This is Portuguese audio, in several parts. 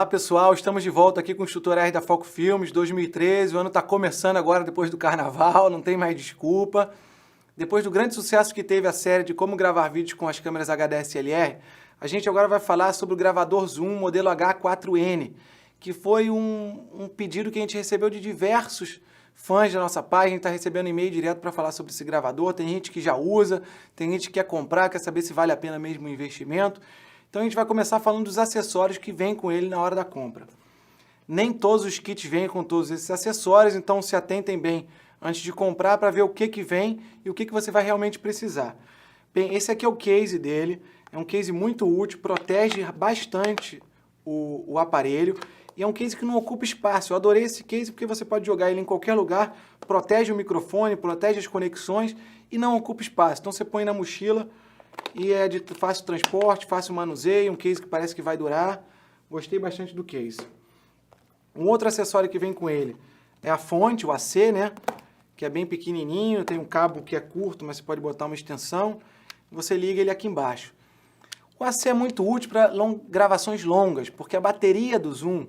Olá pessoal, estamos de volta aqui com os tutoriais da Foco Filmes 2013, o ano está começando agora depois do carnaval, não tem mais desculpa. Depois do grande sucesso que teve a série de como gravar vídeos com as câmeras HD SLR, a gente agora vai falar sobre o gravador Zoom modelo H4N, que foi um pedido que a gente recebeu de diversos fãs da nossa página. A gente está recebendo e-mail direto para falar sobre esse gravador, tem gente que já usa, tem gente que quer comprar, quer saber se vale a pena mesmo o investimento. Então a gente vai começar falando dos acessórios que vêm com ele na hora da compra. Nem todos os kits vêm com todos esses acessórios, então se atentem bem antes de comprar para ver o que vem e o que você vai realmente precisar. Bem, esse aqui é o case dele, é um case muito útil, protege bastante o aparelho e é um case que não ocupa espaço. Eu adorei esse case porque você pode jogar ele em qualquer lugar, protege o microfone, protege as conexões e não ocupa espaço. Então você põe na mochila e é de fácil transporte, fácil manuseio, um case que parece que vai durar. Gostei bastante do case. Um outro acessório que vem com ele é a fonte, o AC, né? Que é bem pequenininho, tem um cabo que é curto, mas você pode botar uma extensão. Você liga ele aqui embaixo. O AC é muito útil para gravações longas, porque a bateria do Zoom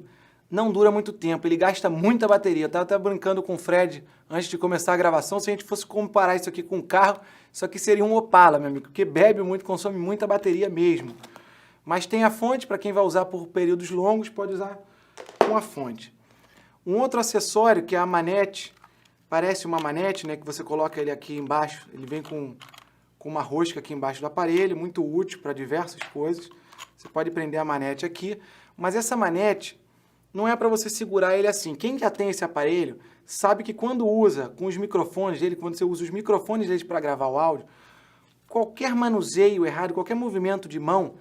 não dura muito tempo, ele gasta muita bateria. Eu estava até brincando com o Fred antes de começar a gravação, se a gente fosse comparar isso aqui com um carro, isso aqui seria um Opala, meu amigo, porque bebe muito, consome muita bateria mesmo. Mas tem a fonte, para quem vai usar por períodos longos, pode usar com a fonte. Um outro acessório que é a manete, parece uma manete, né, que você coloca ele aqui embaixo, ele vem com uma rosca aqui embaixo do aparelho, muito útil para diversas coisas. Você pode prender a manete aqui, mas essa manete não é para você segurar ele assim. Quem já tem esse aparelho sabe que quando usa com os microfones dele, quando você usa os microfones dele para gravar o áudio, qualquer manuseio errado, qualquer movimento de mão,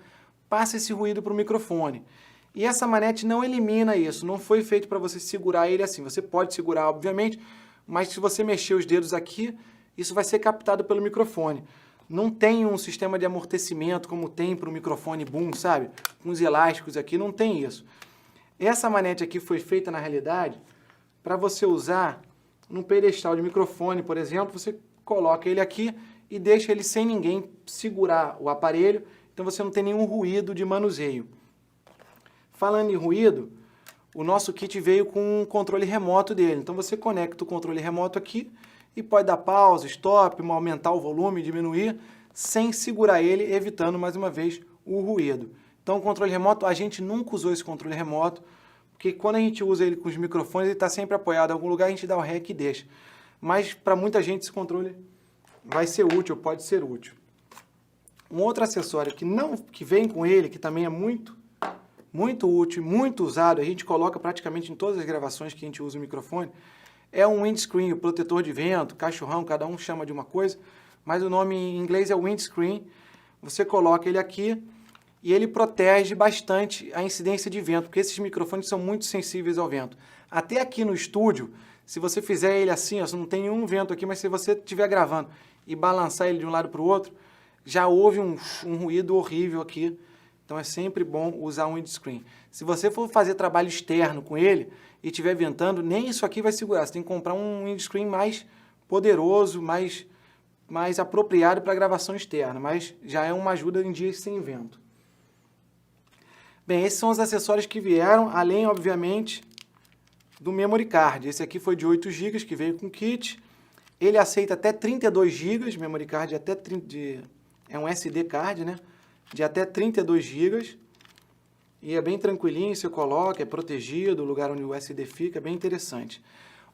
passa esse ruído para o microfone. E essa manete não elimina isso, não foi feito para você segurar ele assim. Você pode segurar, obviamente, mas se você mexer os dedos aqui, isso vai ser captado pelo microfone. Não tem um sistema de amortecimento como tem para o microfone boom, sabe? Com os elásticos aqui, não tem isso. Essa manete aqui foi feita, na realidade, para você usar num pedestal de microfone, por exemplo. Você coloca ele aqui e deixa ele sem ninguém segurar o aparelho, então você não tem nenhum ruído de manuseio. Falando em ruído, o nosso kit veio com um controle remoto dele, então você conecta o controle remoto aqui e pode dar pausa, stop, aumentar o volume, diminuir, sem segurar ele, evitando, mais uma vez, o ruído. Então, o controle remoto, a gente nunca usou esse controle remoto, porque quando a gente usa ele com os microfones, ele está sempre apoiado em algum lugar, a gente dá o REC e deixa. Mas, para muita gente, esse controle vai ser útil, pode ser útil. Um outro acessório que vem com ele, que também é muito útil, muito usado, a gente coloca praticamente em todas as gravações que a gente usa o microfone, é um windscreen, o protetor de vento, cachorrão, cada um chama de uma coisa, mas o nome em inglês é windscreen. Você coloca ele aqui e ele protege bastante a incidência de vento, porque esses microfones são muito sensíveis ao vento. Até aqui no estúdio, se você fizer ele assim, ó, não tem nenhum vento aqui, mas se você estiver gravando e balançar ele de um lado para o outro, já houve um ruído horrível aqui. Então é sempre bom usar um windscreen. Se você for fazer trabalho externo com ele e estiver ventando, nem isso aqui vai segurar. Você tem que comprar um windscreen mais poderoso, mais apropriado para gravação externa, mas já é uma ajuda em dias sem vento. Bem, esses são os acessórios que vieram, além, obviamente, do memory card. Esse aqui foi de 8 GB, que veio com o kit. Ele aceita até 32 GB, memory card é um SD card, né? De até 32 GB. E é bem tranquilinho, você coloca, é protegido, o lugar onde o SD fica, é bem interessante.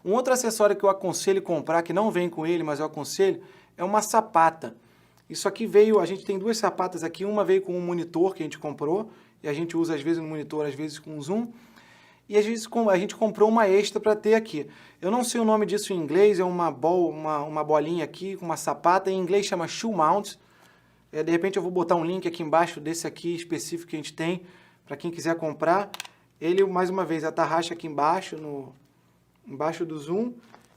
Um outro acessório que eu aconselho comprar, que não vem com ele, mas eu aconselho, é uma sapata. Isso aqui veio, a gente tem duas sapatas aqui, uma veio com um monitor que a gente comprou, e a gente usa às vezes no monitor, às vezes com zoom, e às vezes a gente comprou uma extra para ter aqui. Eu não sei o nome disso em inglês, é uma bolinha aqui, com uma sapata, em inglês chama shoe mount. De repente eu vou botar um link aqui embaixo desse aqui específico que a gente tem, para quem quiser comprar. Ele, mais uma vez, atarracha aqui embaixo, embaixo do zoom,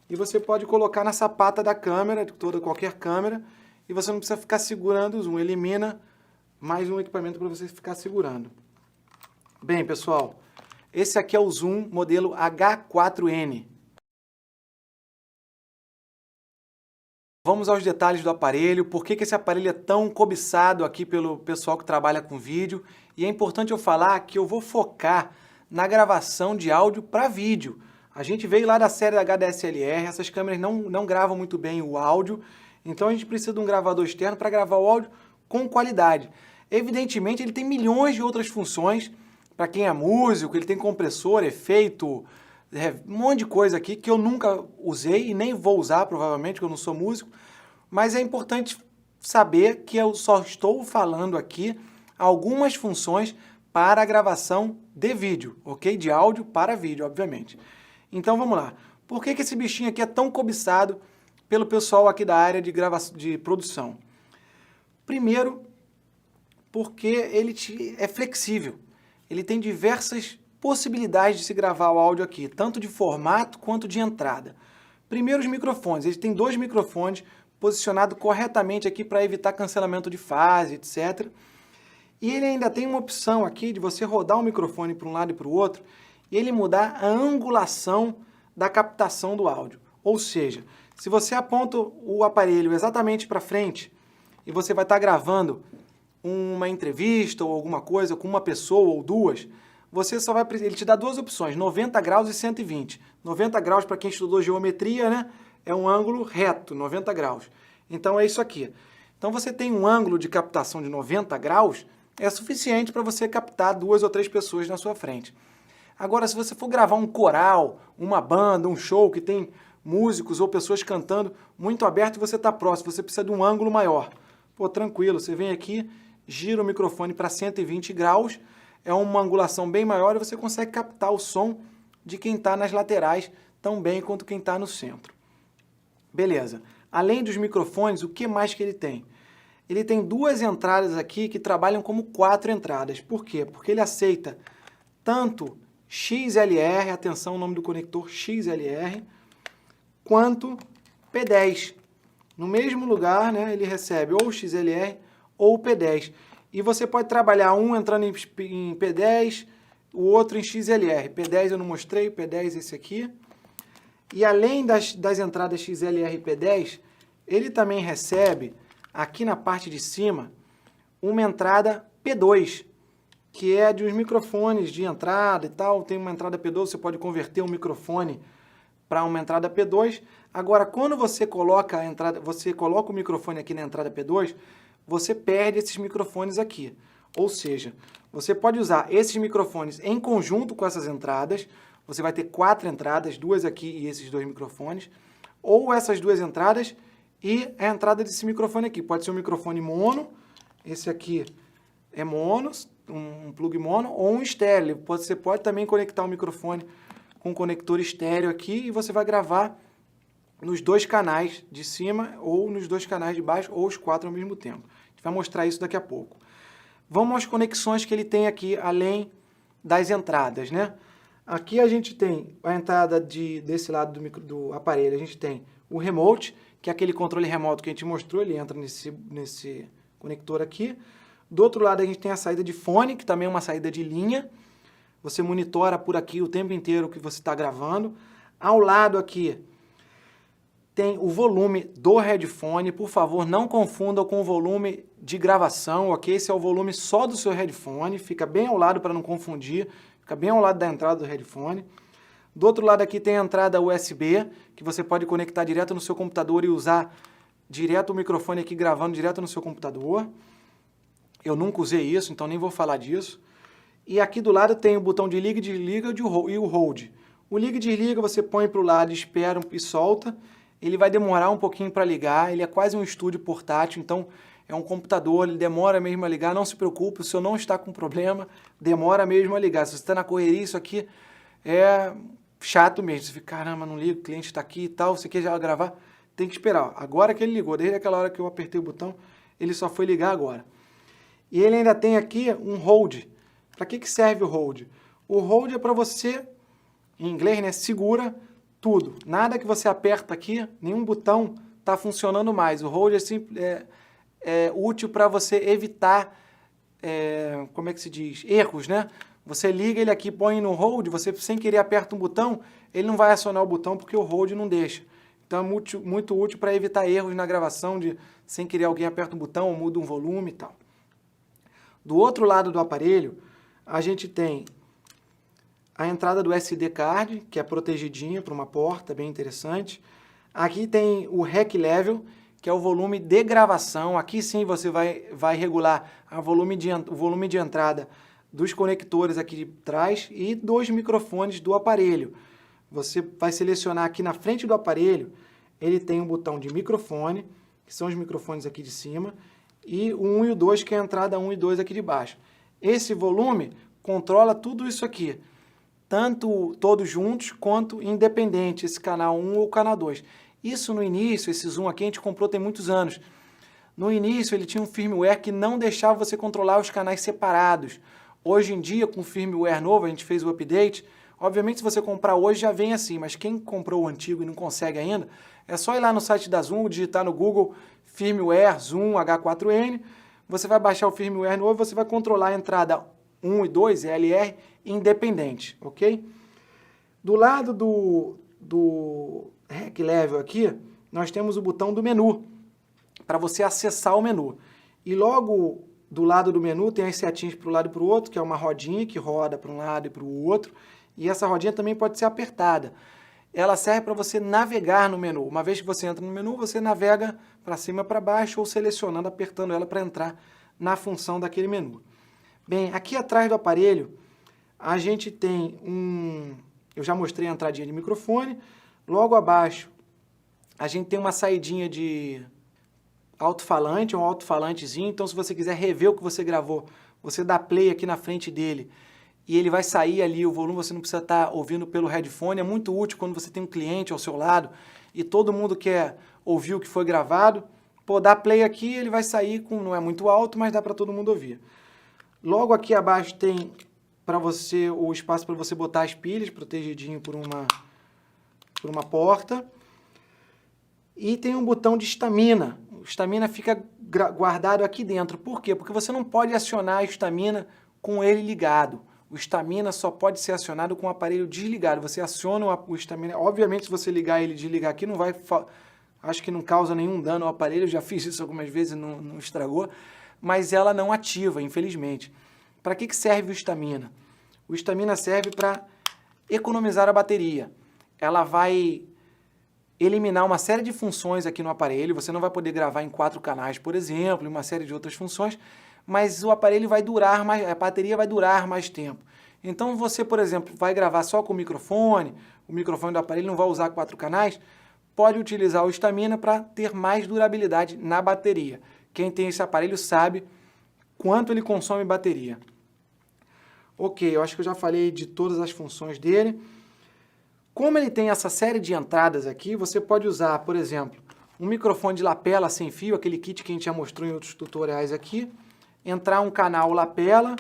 e você pode colocar na sapata da câmera, de qualquer câmera, e você não precisa ficar segurando o zoom, elimina mais um equipamento para você ficar segurando. Bem, pessoal, esse aqui é o Zoom modelo H4N. Vamos aos detalhes do aparelho, por que esse aparelho é tão cobiçado aqui pelo pessoal que trabalha com vídeo. E é importante eu falar que eu vou focar na gravação de áudio para vídeo. A gente veio lá da série da HDSLR, essas câmeras não gravam muito bem o áudio, então a gente precisa de um gravador externo para gravar o áudio com qualidade. Evidentemente, ele tem milhões de outras funções, para quem é músico, ele tem compressor, efeito, um monte de coisa aqui que eu nunca usei e nem vou usar, provavelmente, porque eu não sou músico, mas é importante saber que eu só estou falando aqui algumas funções para a gravação de vídeo, ok? De áudio para vídeo, obviamente. Então vamos lá. Por que esse bichinho aqui é tão cobiçado pelo pessoal aqui da área de produção? Primeiro, porque ele é flexível. Ele tem diversas possibilidades de se gravar o áudio aqui, tanto de formato quanto de entrada. Primeiro, os microfones. Ele tem 2 microfones posicionados corretamente aqui para evitar cancelamento de fase, etc. E ele ainda tem uma opção aqui de você rodar o microfone para um lado e para o outro e ele mudar a angulação da captação do áudio. Ou seja, se você aponta o aparelho exatamente para frente e você vai estar gravando uma entrevista ou alguma coisa com uma pessoa ou duas, você só vai... Ele te dá 2 opções, 90 graus e 120. 90 graus, para quem estudou geometria, né, é um ângulo reto, 90 graus. Então é isso aqui. Então você tem um ângulo de captação de 90 graus, é suficiente para você captar 2 ou 3 pessoas na sua frente. Agora, se você for gravar um coral, uma banda, um show que tem músicos ou pessoas cantando muito aberto e você está próximo, você precisa de um ângulo maior. Pô, tranquilo, você vem aqui, gira o microfone para 120 graus, é uma angulação bem maior e você consegue captar o som de quem está nas laterais tão bem quanto quem está no centro. Beleza. Além dos microfones, o que mais que ele tem? Ele tem 2 entradas aqui que trabalham como 4 entradas. Por quê? Porque ele aceita tanto XLR, atenção, o nome do conector XLR, quanto P10. No mesmo lugar, né, ele recebe ou XLR ou P10. E você pode trabalhar um entrando em P10, o outro em XLR. P10 eu não mostrei, P10 esse aqui. E além das entradas XLR e P10, ele também recebe, aqui na parte de cima, uma entrada P2, que é de uns microfones de entrada e tal. Tem uma entrada P2, você pode converter um microfone para uma entrada P2. Agora, quando você coloca o microfone aqui na entrada P2, você perde esses microfones aqui. Ou seja, você pode usar esses microfones em conjunto com essas entradas. Você vai ter 4 entradas, 2 aqui e esses 2 microfones. Ou essas 2 entradas e a entrada desse microfone aqui. Pode ser um microfone mono, esse aqui é mono, um plug mono, ou um estéreo. Você pode também conectar o microfone com um conector estéreo aqui e você vai gravar nos 2 canais de cima ou nos 2 canais de baixo ou os 4 ao mesmo tempo. A gente vai mostrar isso daqui a pouco. Vamos às conexões que ele tem aqui, além das entradas, né? Aqui a gente tem a entrada desse lado do aparelho, a gente tem o remote, que é aquele controle remoto que a gente mostrou, ele entra nesse conector aqui. Do outro lado a gente tem a saída de fone, que também é uma saída de linha. Você monitora por aqui o tempo inteiro o que você está gravando. Ao lado aqui tem o volume do headphone. Por favor, não confundam com o volume de gravação, ok? Esse é o volume só do seu headphone. Fica bem ao lado para não confundir. Fica bem ao lado da entrada do headphone. Do outro lado aqui tem a entrada USB, que você pode conectar direto no seu computador e usar direto o microfone aqui gravando direto no seu computador. Eu nunca usei isso, então nem vou falar disso. E aqui do lado tem o botão de liga e desliga e o hold. O liga e desliga você põe para o lado, espera e solta. Ele vai demorar um pouquinho para ligar, ele é quase um estúdio portátil, então é um computador, ele demora mesmo a ligar, não se preocupe, o senhor não está com problema, demora mesmo a ligar. Se você está na correria, isso aqui é chato mesmo. Você fica, caramba, não liga, o cliente está aqui e tal, você quer já gravar, tem que esperar. Agora que ele ligou, desde aquela hora que eu apertei o botão, ele só foi ligar agora. E ele ainda tem aqui um hold. Para que serve o hold? O hold é para você, em inglês, né, segura tudo. Nada que você aperta aqui, nenhum botão está funcionando mais. O hold é útil para você evitar, como é que se diz, erros, né? Você liga ele aqui, põe no hold, você sem querer aperta um botão, ele não vai acionar o botão porque o hold não deixa. Então é muito útil para evitar erros na gravação, de sem querer alguém aperta um botão ou muda um volume e tal. Do outro lado do aparelho, a gente tem a entrada do SD card, que é protegidinha para uma porta, bem interessante. Aqui tem o Rec Level, que é o volume de gravação. Aqui sim você vai regular o volume de entrada dos conectores aqui de trás e dos microfones do aparelho. Você vai selecionar aqui na frente do aparelho, ele tem um botão de microfone, que são os microfones aqui de cima, e o 1 e o 2, que é a entrada 1 e 2 aqui de baixo. Esse volume controla tudo isso aqui, tanto todos juntos quanto independente, esse canal 1 ou canal 2. Isso no início, esse zoom aqui a gente comprou tem muitos anos. No início ele tinha um firmware que não deixava você controlar os canais separados. Hoje em dia, com o firmware novo, a gente fez o update. Obviamente, se você comprar hoje já vem assim, mas quem comprou o antigo e não consegue ainda, é só ir lá no site da Zoom, digitar no Google firmware Zoom H4n, você vai baixar o firmware novo, você vai controlar a entrada 1 e 2, LR, independente, ok? Do lado do Rec Level aqui, nós temos o botão do menu, para você acessar o menu. E logo do lado do menu tem as setinhas para um lado e para o outro, que é uma rodinha que roda para um lado e para o outro, e essa rodinha também pode ser apertada. Ela serve para você navegar no menu. Uma vez que você entra no menu, você navega para cima, para baixo, ou selecionando, apertando ela para entrar na função daquele menu. Bem, aqui atrás do aparelho, a gente tem eu já mostrei a entradinha de microfone. Logo abaixo, a gente tem uma saidinha de alto-falante, um alto-falantezinho. Então, se você quiser rever o que você gravou, você dá play aqui na frente dele e ele vai sair ali o volume, você não precisa estar ouvindo pelo headphone. É muito útil quando você tem um cliente ao seu lado e todo mundo quer ouvir o que foi gravado. Pô, dá play aqui, ele vai sair, não é muito alto, mas dá para todo mundo ouvir. Logo aqui abaixo tem o espaço para você botar as pilhas, protegidinho por uma porta. E tem um botão de estamina. O estamina fica guardado aqui dentro. Por quê? Porque você não pode acionar a estamina com ele ligado. O estamina só pode ser acionado com o aparelho desligado. Você aciona o estamina. Obviamente, se você ligar ele e desligar aqui, acho que não causa nenhum dano ao aparelho. Eu já fiz isso algumas vezes e não estragou. Mas ela não ativa, infelizmente. Para que serve o estamina? O estamina serve para economizar a bateria. Ela vai eliminar uma série de funções aqui no aparelho. Você não vai poder gravar em 4 canais, por exemplo, e uma série de outras funções, mas o aparelho vai durar mais, a bateria vai durar mais tempo. Então você, por exemplo, vai gravar só com o microfone do aparelho não vai usar 4 canais, pode utilizar o estamina para ter mais durabilidade na bateria. Quem tem esse aparelho sabe quanto ele consome bateria. Ok, eu acho que eu já falei de todas as funções dele. Como ele tem essa série de entradas aqui, você pode usar, por exemplo, um microfone de lapela sem fio, aquele kit que a gente já mostrou em outros tutoriais aqui, entrar um canal lapela,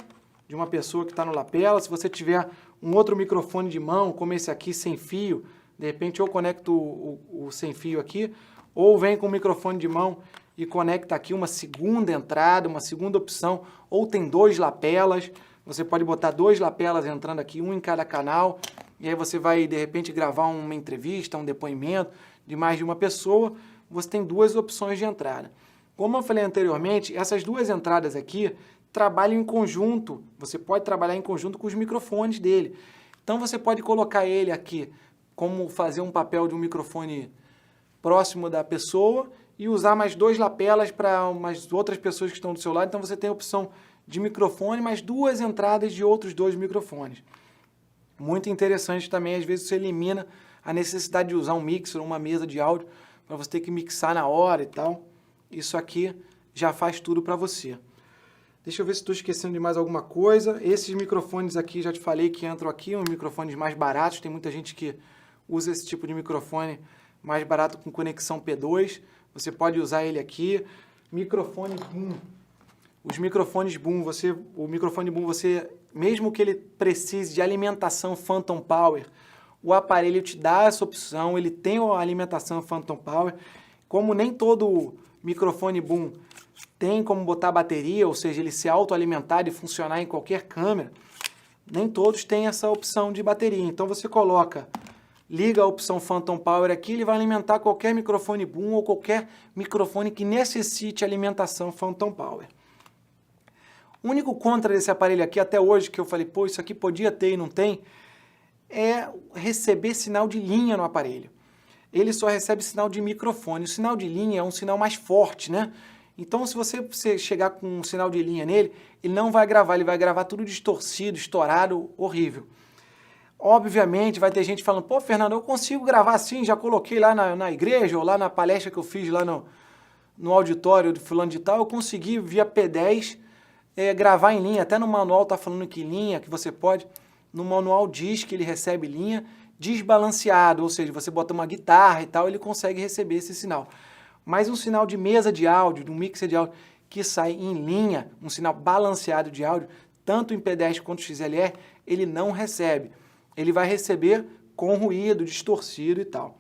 de uma pessoa que está no lapela. Se você tiver um outro microfone de mão, como esse aqui, sem fio, de repente eu conecto o sem fio aqui, ou vem com o microfone de mão e conecta aqui uma segunda entrada, uma segunda opção, ou tem 2 lapelas, você pode botar 2 lapelas entrando aqui, um em cada canal, e aí você vai, de repente, gravar uma entrevista, um depoimento de mais de uma pessoa, você tem 2 opções de entrada. Como eu falei anteriormente, essas 2 entradas aqui trabalham em conjunto, você pode trabalhar em conjunto com os microfones dele. Então você pode colocar ele aqui, como fazer um papel de um microfone próximo da pessoa e usar mais 2 lapelas para umas outras pessoas que estão do seu lado. Então você tem a opção de microfone, mais 2 entradas de outros 2 microfones. Muito interessante também, às vezes você elimina a necessidade de usar um mixer ou uma mesa de áudio para você ter que mixar na hora e tal. Isso aqui já faz tudo para você. Deixa eu ver se estou esquecendo de mais alguma coisa. Esses microfones aqui, já te falei que entram aqui, uns microfones mais baratos. Tem muita gente que usa esse tipo de microfone mais barato com conexão P2. Você pode usar ele aqui. Microfone boom. Os microfones boom, o microfone boom, mesmo que ele precise de alimentação Phantom Power, o aparelho te dá essa opção, ele tem a alimentação Phantom Power. Como nem todo microfone boom tem como botar bateria, ou seja, ele se autoalimentar e funcionar em qualquer câmera, nem todos têm essa opção de bateria. Então você liga a opção Phantom Power aqui, ele vai alimentar qualquer microfone boom ou qualquer microfone que necessite alimentação Phantom Power. O único contra desse aparelho aqui, até hoje, que eu falei, pô, isso aqui podia ter e não tem, é receber sinal de linha no aparelho. Ele só recebe sinal de microfone. O sinal de linha é um sinal mais forte, né? Então, se você chegar com um sinal de linha nele, ele não vai gravar, ele vai gravar tudo distorcido, estourado, horrível. Obviamente, vai ter gente falando, pô, Fernando, eu consigo gravar assim, já coloquei lá na igreja, ou lá na palestra que eu fiz lá no auditório do fulano de tal, eu consegui, via P10, gravar em linha. Até no manual tá falando que linha, que você pode. No manual diz que ele recebe linha desbalanceado, ou seja, você bota uma guitarra e tal, ele consegue receber esse sinal. Mas um sinal de mesa de áudio, de um mixer de áudio, que sai em linha, um sinal balanceado de áudio, tanto em P10 quanto XLR, ele não recebe. Ele vai receber com ruído, distorcido e tal.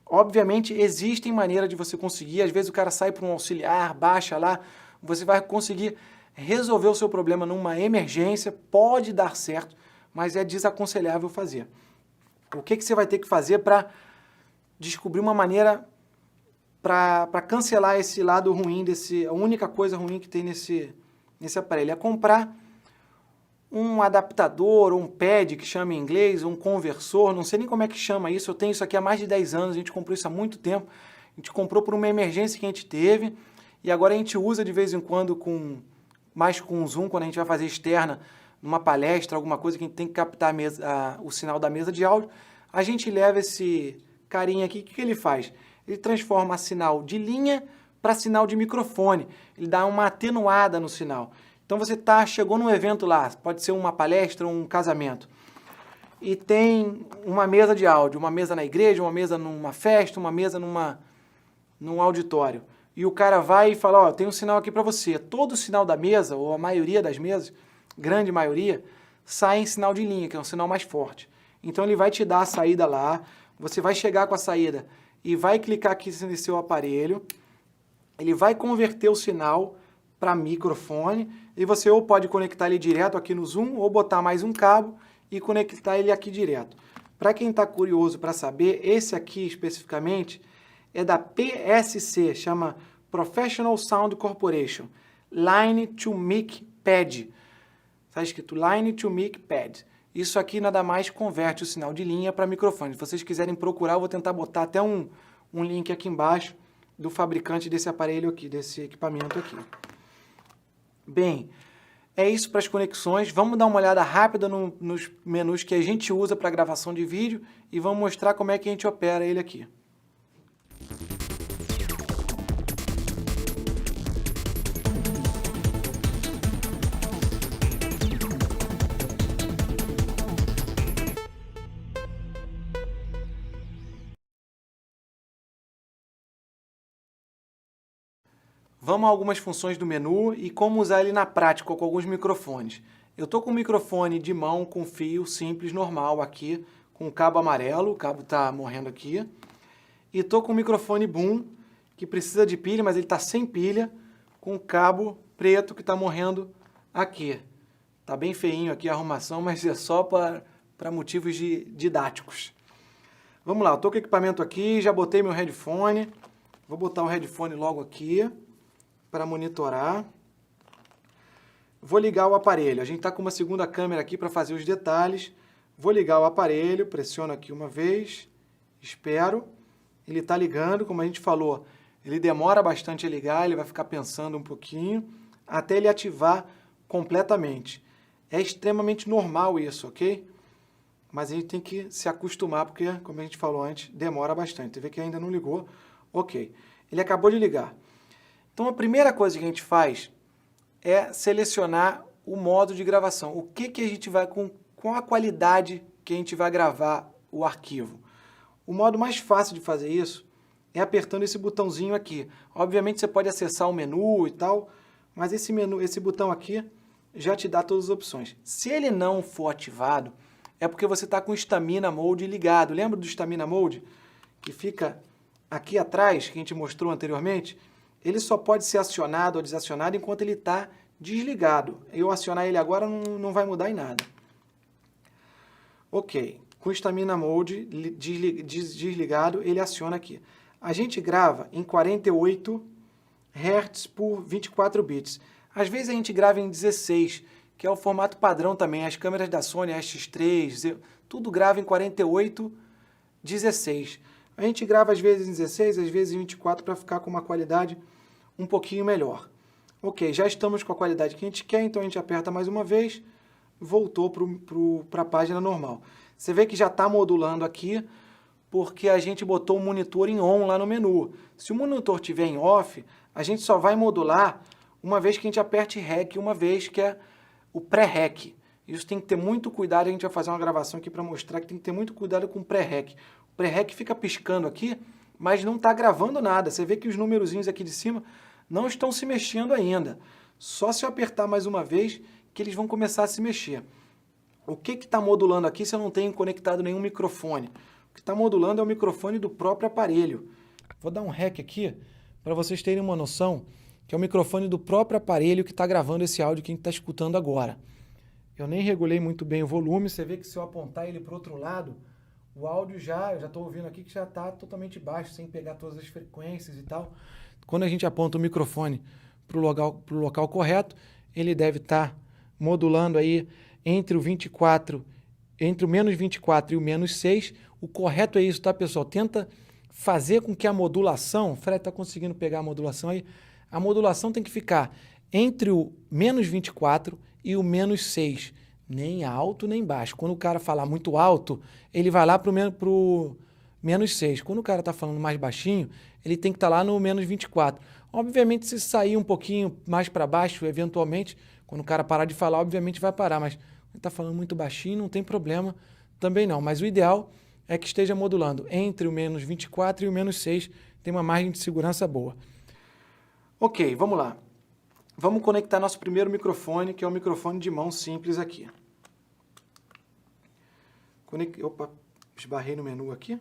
Obviamente, existem maneiras de você conseguir, às vezes o cara sai para um auxiliar, baixa lá, você vai conseguir resolver o seu problema numa emergência, pode dar certo, mas é desaconselhável fazer. O que você vai ter que fazer para descobrir uma maneira para cancelar esse lado ruim, a única coisa ruim que tem nesse aparelho? É comprar um adaptador, ou um pad, que chama em inglês, um conversor, não sei nem como é que chama isso, eu tenho isso aqui há mais de 10 anos, a gente comprou isso há muito tempo, a gente comprou por uma emergência que a gente teve, e agora a gente usa de vez em quando mais com zoom, quando a gente vai fazer externa, numa palestra, alguma coisa que a gente tem que captar o sinal da mesa de áudio, a gente leva esse carinha aqui, o que ele faz? Ele transforma sinal de linha para sinal de microfone, ele dá uma atenuada no sinal. Então você chegou num evento lá, pode ser uma palestra, um casamento, e tem uma mesa de áudio, uma mesa na igreja, uma mesa numa festa, uma mesa num auditório. E o cara vai e fala, ó, tem um sinal aqui para você. Todo o sinal da mesa, ou a maioria das mesas, grande maioria, sai em sinal de linha, que é um sinal mais forte. Então ele vai te dar a saída lá, você vai chegar com a saída e vai clicar aqui nesse seu aparelho, ele vai converter o sinal para microfone, e você ou pode conectar ele direto aqui no Zoom, ou botar mais um cabo e conectar ele aqui direto. Para quem está curioso para saber, esse aqui especificamente é da PSC, chama Professional Sound Corporation, Line to Mic Pad. Está escrito Line to Mic Pad. Isso aqui nada mais converte o sinal de linha para microfone. Se vocês quiserem procurar, eu vou tentar botar até um link aqui embaixo do fabricante desse aparelho aqui, desse equipamento aqui. Bem, é isso para as conexões. Vamos dar uma olhada rápida nos menus que a gente usa para gravação de vídeo e vamos mostrar como é que a gente opera ele aqui. Vamos a algumas funções do menu e como usar ele na prática com alguns microfones. Eu estou com um microfone de mão com fio simples, normal aqui, com cabo amarelo, o cabo está morrendo aqui. E estou com um microfone boom, que precisa de pilha, mas ele está sem pilha, com cabo preto que está morrendo aqui. Está bem feinho aqui a arrumação, mas é só para motivos didáticos. Vamos lá, eu estou com o equipamento aqui, já botei meu headphone. Vou botar o headphone logo aqui para monitorar. Vou ligar o aparelho. A gente está com uma segunda câmera aqui para fazer os detalhes. Vou ligar o aparelho, pressiono aqui uma vez, espero. Ele está ligando, como a gente falou, ele demora bastante a ligar, ele vai ficar pensando um pouquinho, até ele ativar completamente. É extremamente normal isso, ok? Mas a gente tem que se acostumar, porque, como a gente falou antes, demora bastante. Você vê que ainda não ligou. Ok. Ele acabou de ligar. Então, a primeira coisa que a gente faz é selecionar o modo de gravação. O que a gente vai, com a qualidade que a gente vai gravar o arquivo. O modo mais fácil de fazer isso é apertando esse botãozinho aqui. Obviamente, você pode acessar o menu e tal, mas esse botão aqui já te dá todas as opções. Se ele não for ativado, é porque você está com o Stamina Mode ligado. Lembra do Stamina Mode? Que fica aqui atrás, que a gente mostrou anteriormente? Ele só pode ser acionado ou desacionado enquanto ele está desligado. Eu acionar ele agora não vai mudar em nada. Ok. Com o Stamina Mode desligado, ele aciona aqui. A gente grava em 48 Hz por 24 bits. Às vezes a gente grava em 16, que é o formato padrão também. As câmeras da Sony, a X3, tudo grava em 48:16. A gente grava às vezes em 16, às vezes em 24 para ficar com uma qualidade um pouquinho melhor. Ok, já estamos com a qualidade que a gente quer, então a gente aperta mais uma vez, voltou para a página normal. Você vê que já está modulando aqui, porque a gente botou o monitor em on lá no menu. Se o monitor estiver em off, a gente só vai modular uma vez que a gente aperte REC, uma vez que é o pré-REC. Isso tem que ter muito cuidado, a gente vai fazer uma gravação aqui para mostrar que tem que ter muito cuidado com o pré-REC. O pré-REC fica piscando aqui, mas não está gravando nada. Você vê que os numerozinhos aqui de cima não estão se mexendo ainda. Só se eu apertar mais uma vez que eles vão começar a se mexer. O que está modulando aqui se eu não tenho conectado nenhum microfone? O que está modulando é o microfone do próprio aparelho. Vou dar um REC aqui para vocês terem uma noção que é o microfone do próprio aparelho que está gravando esse áudio que a gente está escutando agora. Eu nem regulei muito bem o volume, você vê que se eu apontar ele para o outro lado, o áudio eu já estou ouvindo aqui que já está totalmente baixo, sem pegar todas as frequências e tal. Quando a gente aponta o microfone para o local correto, ele deve estar modulando aí entre o 24, entre o menos 24 e o menos 6. O correto é isso, tá, pessoal? Tenta fazer com que a modulação, o Fred está conseguindo pegar a modulação aí, a modulação tem que ficar entre o menos 24 e o menos 6, nem alto nem baixo. Quando o cara falar muito alto, ele vai lá para o menos 6. Quando o cara está falando mais baixinho, ele tem que estar lá no menos 24. Obviamente, se sair um pouquinho mais para baixo, eventualmente, quando o cara parar de falar, obviamente vai parar, mas ele está falando muito baixinho, não tem problema também não. Mas o ideal é que esteja modulando entre o menos 24 e o menos 6, tem uma margem de segurança boa. Ok, vamos lá. Vamos conectar nosso primeiro microfone, que é o microfone de mão simples aqui. Opa, esbarrei no menu aqui.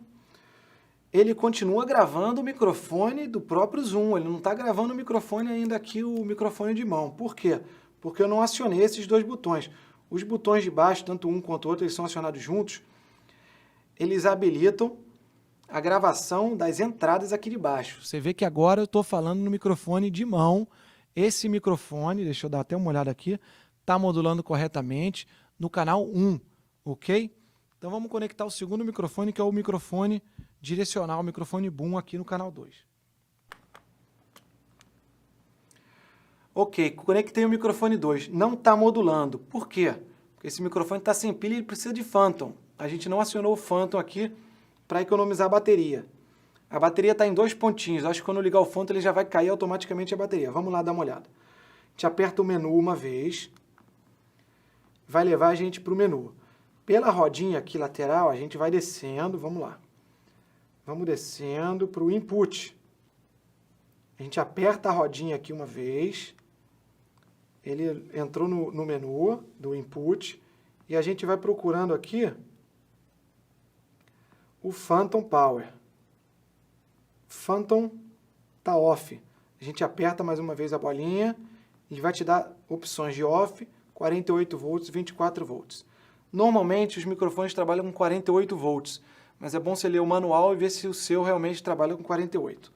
Ele continua gravando o microfone do próprio Zoom, ele não está gravando o microfone ainda aqui, o microfone de mão. Por quê? Porque eu não acionei esses dois botões. Os botões de baixo, tanto um quanto o outro, eles são acionados juntos. Eles habilitam a gravação das entradas aqui de baixo. Você vê que agora eu estou falando no microfone de mão. Esse microfone, deixa eu dar até uma olhada aqui, está modulando corretamente no canal 1, ok? Então vamos conectar o segundo microfone, que é o microfone direcional, o microfone boom aqui no canal 2. Ok, conectei o microfone 2. Não está modulando. Por quê? Porque esse microfone está sem pilha e precisa de Phantom. A gente não acionou o Phantom aqui para economizar a bateria. A bateria está em 2 pontinhos. Acho que quando eu ligar o Phantom ele já vai cair automaticamente a bateria. Vamos lá dar uma olhada. A gente aperta o menu uma vez. Vai levar a gente para o menu. Pela rodinha aqui lateral, a gente vai descendo. Vamos lá. Vamos descendo para o input. A gente aperta a rodinha aqui uma vez. Ele entrou no menu do input. E a gente vai procurando aqui o Phantom Power. Phantom está off. A gente aperta mais uma vez a bolinha e vai te dar opções de off, 48 volts, 24 volts. Normalmente os microfones trabalham com 48 volts, mas é bom você ler o manual e ver se o seu realmente trabalha com 48.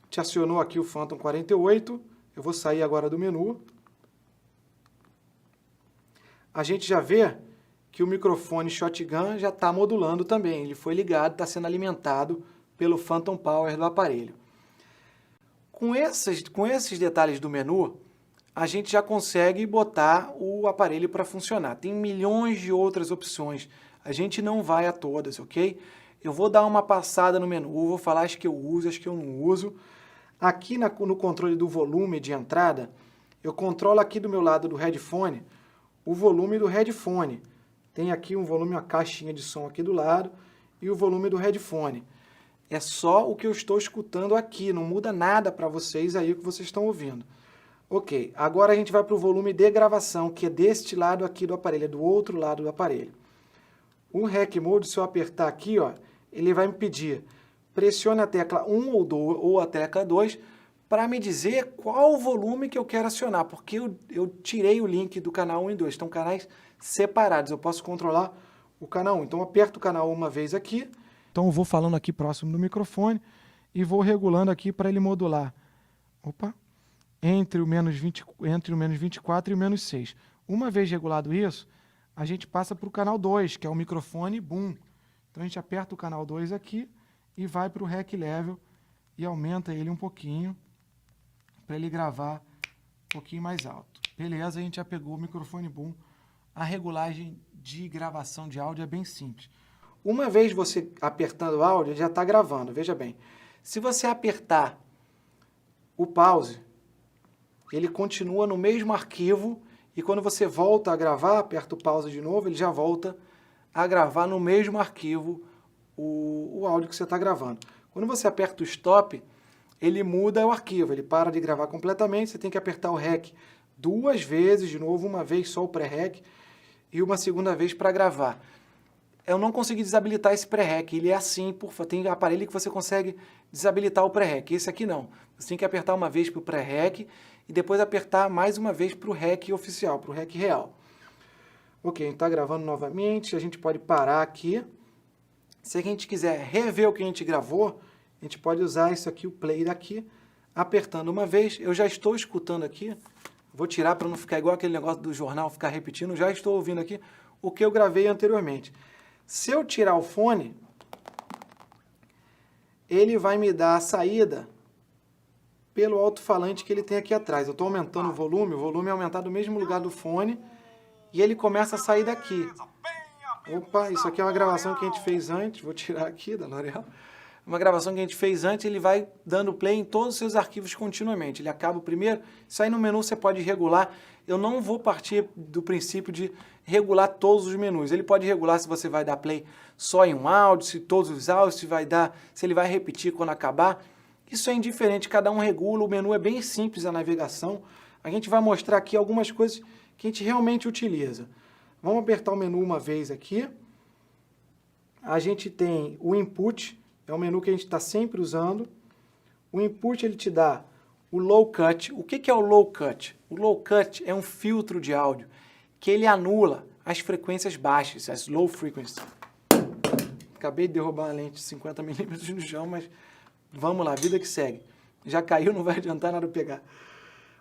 Te acionou aqui o Phantom 48, eu vou sair agora do menu. A gente já vê que o microfone Shotgun já está modulando também, ele foi ligado, está sendo alimentado pelo Phantom Power do aparelho. Com esses detalhes do menu, a gente já consegue botar o aparelho para funcionar. Tem milhões de outras opções, a gente não vai a todas, ok? Eu vou dar uma passada no menu, vou falar as que eu uso, as que eu não uso. Aqui no controle do volume de entrada, eu controlo aqui do meu lado do headphone, o volume do headphone. Tem aqui um volume, uma caixinha de som aqui do lado, e o volume do headphone. É só o que eu estou escutando aqui, não muda nada para vocês aí o que vocês estão ouvindo. Ok, agora a gente vai para o volume de gravação, que é deste lado aqui do aparelho, é do outro lado do aparelho. O Rec Mode, se eu apertar aqui, ó, ele vai me pedir, pressione a tecla 1 ou a tecla 2 para me dizer qual o volume que eu quero acionar, porque eu tirei o link do canal 1 e 2, estão canais separados, eu posso controlar o canal 1. Então, eu aperto o canal 1 uma vez aqui. Então, eu vou falando aqui próximo do microfone e vou regulando aqui para ele modular. Opa! Entre o menos 24 e o menos 6. Uma vez regulado isso, a gente passa para o canal 2, que é o microfone boom. Então a gente aperta o canal 2 aqui e vai para o REC Level e aumenta ele um pouquinho para ele gravar um pouquinho mais alto. Beleza, a gente já pegou o microfone boom. A regulagem de gravação de áudio é bem simples. Uma vez você apertando o áudio, ele já está gravando, veja bem. Se você apertar o pause, ele continua no mesmo arquivo e quando você volta a gravar, aperta o pause de novo, ele já volta a gravar no mesmo arquivo o áudio que você está gravando. Quando você aperta o stop, ele muda o arquivo, ele para de gravar completamente, você tem que apertar o REC 2 vezes, de novo, uma vez só o pré-REC e uma segunda vez para gravar. Eu não consegui desabilitar esse pré-REC, ele é assim, tem aparelho que você consegue desabilitar o pré-REC, esse aqui não. Você tem que apertar uma vez para o pré-REC e depois apertar mais uma vez para o REC oficial, para o REC real. Ok, a gente está gravando novamente, a gente pode parar aqui. Se a gente quiser rever o que a gente gravou, a gente pode usar isso aqui, o play daqui, apertando uma vez. Eu já estou escutando aqui, vou tirar para não ficar igual aquele negócio do jornal, ficar repetindo, já estou ouvindo aqui o que eu gravei anteriormente. Se eu tirar o fone, ele vai me dar a saída pelo alto-falante que ele tem aqui atrás. Eu estou aumentando o volume é aumentado no mesmo lugar do fone, e ele começa a sair daqui. Opa, isso aqui é uma gravação que a gente fez antes, vou tirar aqui da L'Oreal. Uma gravação que a gente fez antes, ele vai dando play em todos os seus arquivos continuamente. Ele acaba o primeiro, isso aí no menu você pode regular. Eu não vou partir do princípio de regular todos os menus. Ele pode regular se você vai dar play só em um áudio, se todos os áudios, se ele vai repetir quando acabar. Isso é indiferente, cada um regula, o menu é bem simples a navegação. A gente vai mostrar aqui algumas coisas que a gente realmente utiliza. Vamos apertar o menu uma vez aqui. A gente tem o input, é o menu que a gente está sempre usando. O input ele te dá o low cut. O que é o low cut? O low cut é um filtro de áudio que ele anula as frequências baixas, as low frequencies. Acabei de derrubar a lente de 50mm no chão, mas vamos lá, vida que segue. Já caiu, não vai adiantar nada pegar.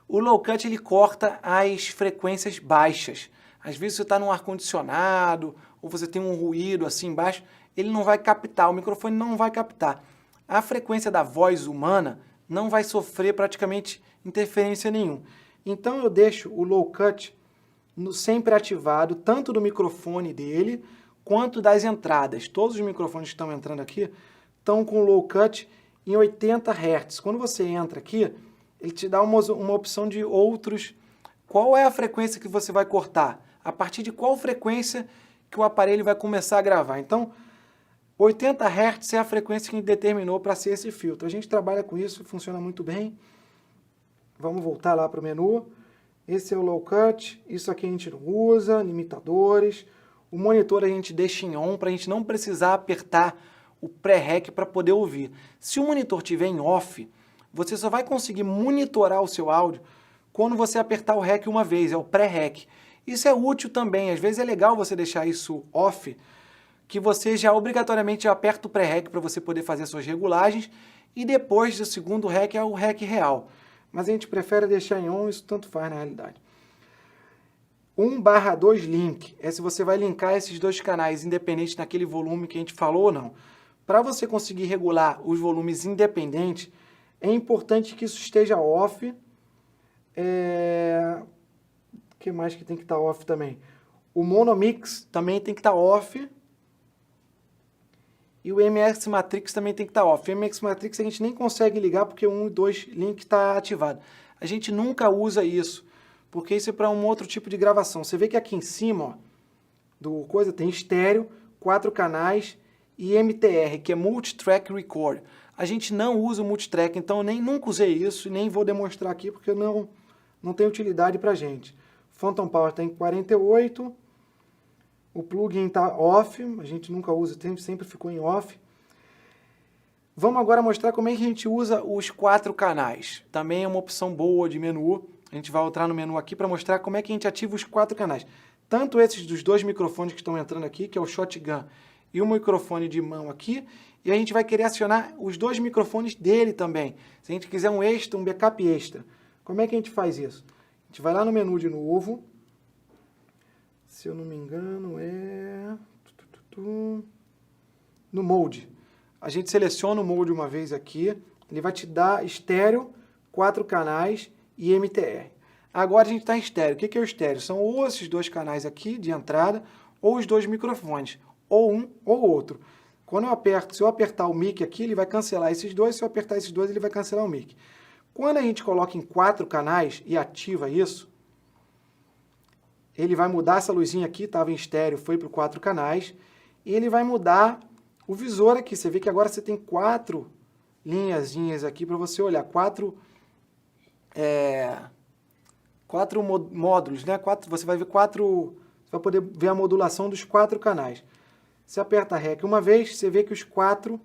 O low cut ele corta as frequências baixas. Às vezes você está num ar-condicionado, ou você tem um ruído assim embaixo, ele não vai captar, o microfone não vai captar. A frequência da voz humana não vai sofrer praticamente interferência nenhuma. Então eu deixo o low cut sempre ativado, tanto do microfone dele, quanto das entradas. Todos os microfones que estão entrando aqui estão com o low cut em 80 Hz. Quando você entra aqui, ele te dá uma opção de outros. Qual é a frequência que você vai cortar? A partir de qual frequência que o aparelho vai começar a gravar? Então, 80 Hz é a frequência que a gente determinou para ser esse filtro. A gente trabalha com isso, funciona muito bem. Vamos voltar lá para o menu. Esse é o low cut, isso aqui a gente não usa, limitadores. O monitor a gente deixa em on para a gente não precisar apertar o pré-rec para poder ouvir. Se o monitor estiver em off, você só vai conseguir monitorar o seu áudio quando você apertar o REC uma vez, é o pré-REC. Isso é útil também, às vezes é legal você deixar isso off, que você já obrigatoriamente aperta o pré-REC para você poder fazer suas regulagens, e depois do segundo REC é o REC real. Mas a gente prefere deixar em on, isso tanto faz na realidade. 1/2 link, é se você vai linkar esses dois canais, independente daquele volume que a gente falou ou não. Para você conseguir regular os volumes independentes, é importante que isso esteja off. O que mais que tem que estar off também? O Monomix também tem que estar off. E o MX Matrix também tem que estar off. O MX Matrix a gente nem consegue ligar porque o 1 e 2 link está ativado. A gente nunca usa isso, porque isso é para um outro tipo de gravação. Você vê que aqui em cima, ó, do coisa tem estéreo, 4 canais e MTR, que é Multitrack Record. A gente não usa o multitrack, então eu nunca usei isso e nem vou demonstrar aqui porque não tem utilidade para gente. Phantom Power tem 48, o plugin está off, a gente nunca usa, sempre ficou em off. Vamos agora mostrar como é que a gente usa os 4 canais. Também é uma opção boa de menu. A gente vai entrar no menu aqui para mostrar como é que a gente ativa os 4 canais. Tanto esses dos 2 microfones que estão entrando aqui, que é o Shotgun e o microfone de mão aqui, e a gente vai querer acionar os 2 microfones dele também. Se a gente quiser um extra, um backup extra. Como é que a gente faz isso? A gente vai lá no menu de novo, se eu não me engano, no Mode. A gente seleciona o Mode uma vez aqui, ele vai te dar estéreo, 4 canais e MTR. Agora a gente está em estéreo. O que é o estéreo? São ou esses 2 canais aqui de entrada, ou os 2 microfones, ou um ou outro. Quando eu aperto, se eu apertar o mic aqui, ele vai cancelar esses 2, se eu apertar esses 2, ele vai cancelar o mic. Quando a gente coloca em 4 canais e ativa isso, ele vai mudar essa luzinha aqui, estava em estéreo, foi para 4 canais, e ele vai mudar o visor aqui. Você vê que agora você tem 4 linhazinhas aqui para você olhar, 4 módulos, né? Você vai ver você vai poder ver a modulação dos 4 canais. Você aperta REC uma vez, você vê que os 4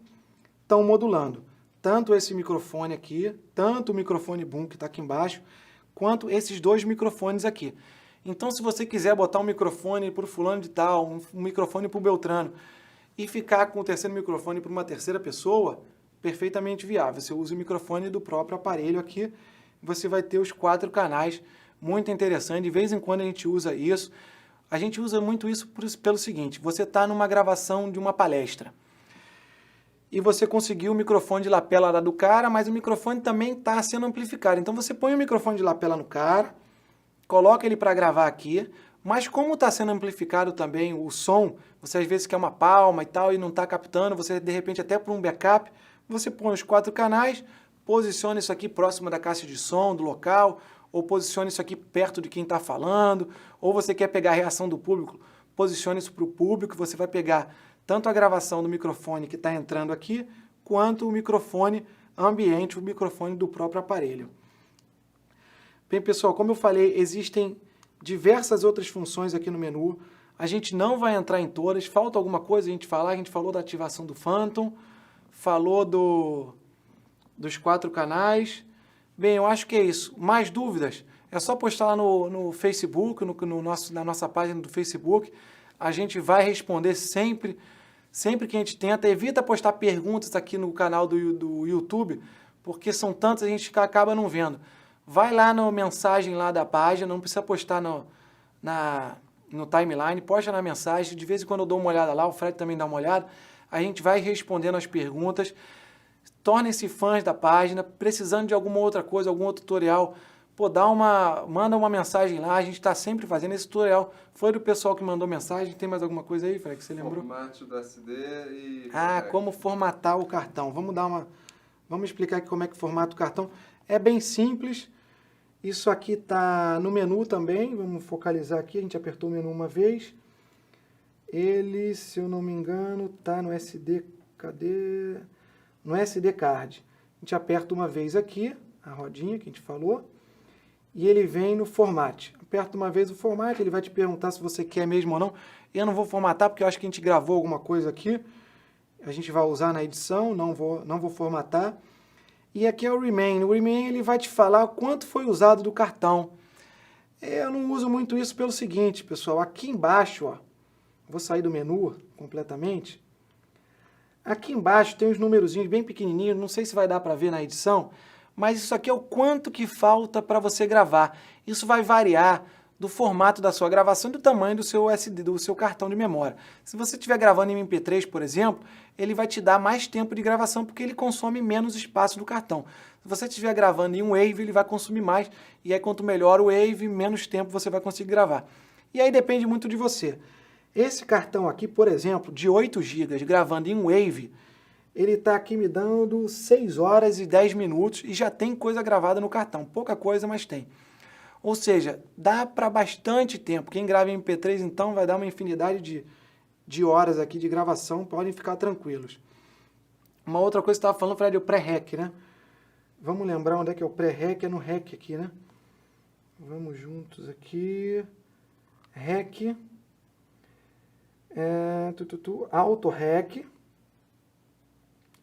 estão modulando. Tanto esse microfone aqui, tanto o microfone boom que está aqui embaixo, quanto esses 2 microfones aqui. Então, se você quiser botar um microfone para o fulano de tal, um microfone para o Beltrano, e ficar com o terceiro microfone para uma terceira pessoa, perfeitamente viável. Você usa o microfone do próprio aparelho aqui, você vai ter os 4 canais, muito interessante. De vez em quando a gente usa isso. A gente usa muito isso pelo seguinte: você está numa gravação de uma palestra e você conseguiu o microfone de lapela lá do cara, mas o microfone também está sendo amplificado. Então você põe o microfone de lapela no cara, coloca ele para gravar aqui, mas como está sendo amplificado também o som, você às vezes quer uma palma e tal e não está captando, você de repente até por um backup, você põe os 4 canais, posiciona isso aqui próximo da caixa de som do local, ou posiciona isso aqui perto de quem está falando, ou você quer pegar a reação do público, posiciona isso para o público, você vai pegar tanto a gravação do microfone que está entrando aqui, quanto o microfone ambiente, o microfone do próprio aparelho. Bem, pessoal, como eu falei, existem diversas outras funções aqui no menu. A gente não vai entrar em todas. Falta alguma coisa a gente falar? A gente falou da ativação do Phantom, falou dos 4 canais. Bem, eu acho que é isso. Mais dúvidas? É só postar lá no Facebook, na nossa página do Facebook. A gente vai responder sempre que a gente tenta. Evita postar perguntas aqui no canal do YouTube, porque são tantas, a gente acaba não vendo. Vai lá na mensagem lá da página, não precisa postar no timeline, posta na mensagem, de vez em quando eu dou uma olhada lá, o Fred também dá uma olhada, a gente vai respondendo as perguntas. Tornem-se fãs da página, precisando de alguma outra coisa, algum outro tutorial, pô, manda uma mensagem lá, a gente está sempre fazendo esse tutorial. Foi do pessoal que mandou mensagem, tem mais alguma coisa aí, Fred, que você lembrou? Formato do SD e... como formatar o cartão. Vamos explicar aqui como é que formata o cartão. É bem simples. Isso aqui está no menu também. Vamos focalizar aqui. A gente apertou o menu uma vez. Ele, se eu não me engano, está no SD... Cadê? No SD Card. A gente aperta uma vez aqui, a rodinha que a gente falou, e ele vem no Format. Aperta uma vez o Format, ele vai te perguntar se você quer mesmo ou não. Eu não vou formatar porque eu acho que a gente gravou alguma coisa aqui. A gente vai usar na edição, não vou formatar. E aqui é o Remain. O Remain ele vai te falar quanto foi usado do cartão. Eu não uso muito isso pelo seguinte, pessoal. Aqui embaixo, ó, vou sair do menu completamente. Aqui embaixo tem uns numerozinhos bem pequenininhos, não sei se vai dar para ver na edição, mas isso aqui é o quanto que falta para você gravar. Isso vai variar do formato da sua gravação e do tamanho do seu SD, do seu cartão de memória. Se você estiver gravando em MP3, por exemplo, ele vai te dar mais tempo de gravação porque ele consome menos espaço do cartão. Se você estiver gravando em um Wave, ele vai consumir mais, e aí quanto melhor o Wave, menos tempo você vai conseguir gravar. E aí depende muito de você. Esse cartão aqui, por exemplo, de 8 GB, gravando em Wave, ele está aqui me dando 6 horas e 10 minutos e já tem coisa gravada no cartão. Pouca coisa, mas tem. Ou seja, dá para bastante tempo. Quem grava em MP3, então, vai dar uma infinidade de horas aqui de gravação, podem ficar tranquilos. Uma outra coisa que você estava falando, Fred, é o pré-rec, né? Vamos lembrar onde é que é o pré-rec, é no rec aqui, né? Vamos juntos aqui. Rec. Auto-rec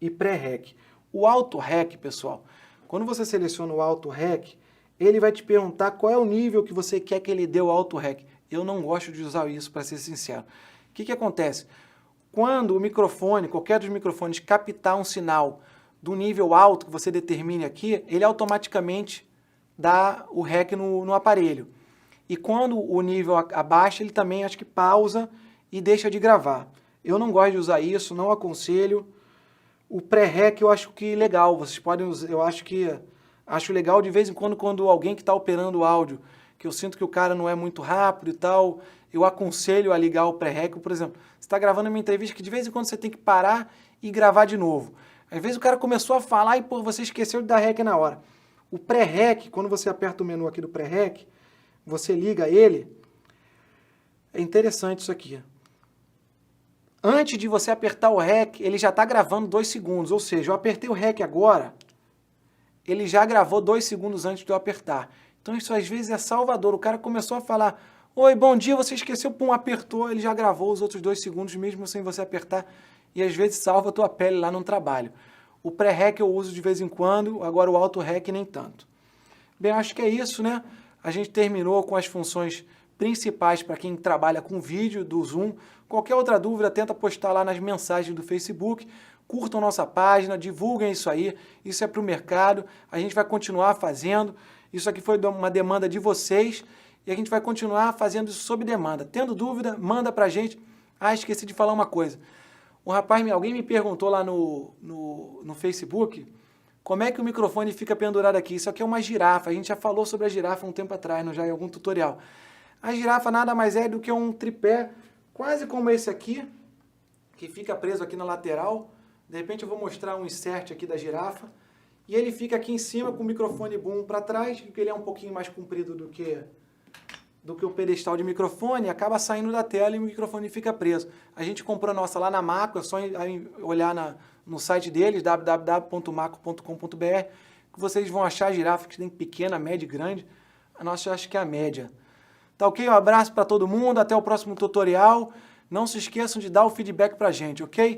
e pré-rec. O auto-rec, pessoal, quando você seleciona o auto-rec, ele vai te perguntar qual é o nível que você quer que ele dê o auto-rec. Eu não gosto de usar isso, para ser sincero. O que acontece? Quando o microfone, qualquer dos microfones, captar um sinal do nível alto que você determine aqui, ele automaticamente dá o rec no aparelho. e quando o nível abaixa, ele também acho que pausa e deixa de gravar. Eu não gosto de usar isso, não aconselho. O pré-rec eu acho que legal, vocês podem usar, acho legal de vez em quando alguém que está operando o áudio, que eu sinto que o cara não é muito rápido e tal, eu aconselho a ligar o pré-rec. Por exemplo, você está gravando uma entrevista que de vez em quando você tem que parar e gravar de novo. Às vezes o cara começou a falar e pô, você esqueceu de dar rec na hora. O pré-rec, quando você aperta o menu aqui do pré-rec, você liga ele, é interessante isso aqui. Antes de você apertar o REC, ele já está gravando 2 segundos. Ou seja, eu apertei o REC agora, ele já gravou 2 segundos antes de eu apertar. Então isso às vezes é salvador. O cara começou a falar, oi, bom dia, você esqueceu, pum, apertou, ele já gravou os outros 2 segundos mesmo sem você apertar. E às vezes salva a tua pele lá no trabalho. O pré-REC eu uso de vez em quando, agora o auto-REC nem tanto. Bem, acho que é isso, né? A gente terminou com as funções principais para quem trabalha com vídeo do Zoom. Qualquer outra dúvida, tenta postar lá nas mensagens do Facebook. Curtam nossa página, divulguem isso aí. Isso é para o mercado. A gente vai continuar fazendo. Isso aqui foi uma demanda de vocês e a gente vai continuar fazendo isso sob demanda. Tendo dúvida, manda para a gente. Ah, esqueci de falar uma coisa. Alguém me perguntou lá no Facebook como é que o microfone fica pendurado aqui. Isso aqui é uma girafa. A gente já falou sobre a girafa um tempo atrás, já em algum tutorial. A girafa nada mais é do que um tripé, quase como esse aqui, que fica preso aqui na lateral. De repente eu vou mostrar um insert aqui da girafa. E ele fica aqui em cima com o microfone boom para trás, porque ele é um pouquinho mais comprido do que o pedestal de microfone, acaba saindo da tela e o microfone fica preso. A gente comprou a nossa lá na Maco, é só olhar no site deles, www.maco.com.br, que vocês vão achar a girafa que tem pequena, média e grande. A nossa eu acho que é a média. Tá ok? Um abraço para todo mundo, até o próximo tutorial. Não se esqueçam de dar o feedback pra gente, ok?